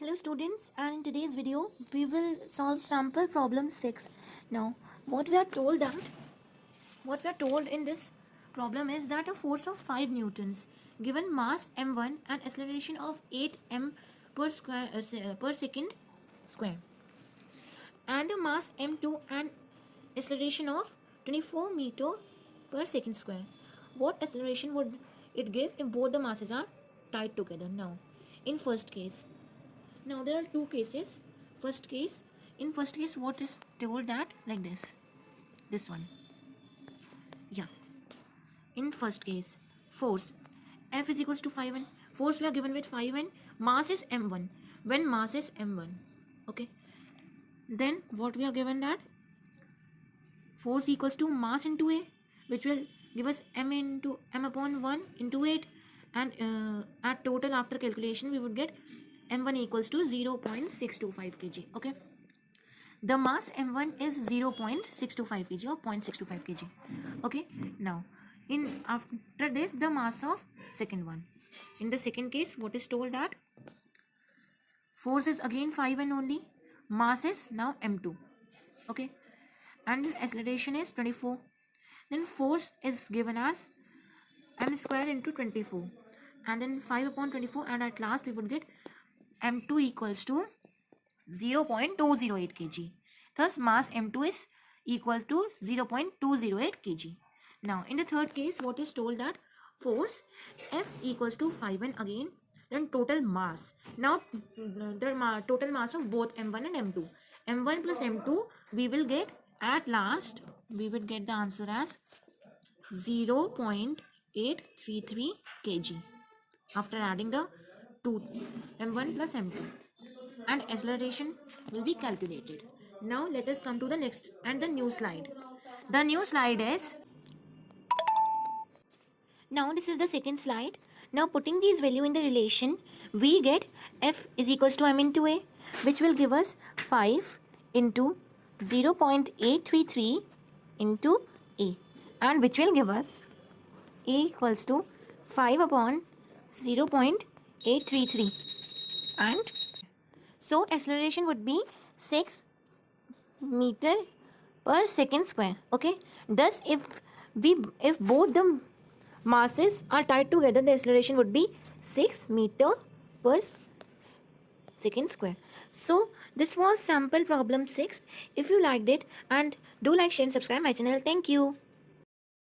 Hello students, and in today's video we will solve sample problem 6. Now what we are told in this problem is that a force of 5 newtons given mass m1 and acceleration of 8 m per second square and a mass m2 and acceleration of 24 meter per second square. What acceleration would it give if both the masses are tied together? Now in first case, now there are two cases. In first case, what is told that like this one. Yeah. In first case, force F is equals to 5n. Force we are given with 5n. Mass is m1. When mass is m1, okay. Then what we are given that force equals to mass into a, which will give us m upon 1 into 8, and at total after calculation we would get m1 equals to 0.625 kg. Okay, the mass m1 is 0.625 kg or 0.625 kg. Okay, now in after this the mass of second one. In the second case, what is told that force is again 5n only, mass is now m2. Okay, and acceleration is 24. Then force is given as m square into 24, and then 5 upon 24, and at last we would get m2 equals to 0.208 kg. Thus mass m2 is equal to 0.208 kg. Now in the third case, what is told that force F equals to 5n again, then total mass. Now the total mass of both m1 and m2. m1 plus m2 we will get, at last we would get the answer as 0.833 kg after adding the two m1 plus m2, and acceleration will be calculated. Now let us come to the next and the new slide. The new slide is, now this is the second slide. Now putting these value in the relation, we get F is equals to m into A, which will give us 5 into 0.833 into A, and which will give us A equals to 5 upon 0.833, and so acceleration would be 6 meter per second square. Okay, thus if both the masses are tied together, the acceleration would be 6 meter per second square. So this was sample problem 6. If you liked it, and do like, share and subscribe my channel. Thank you.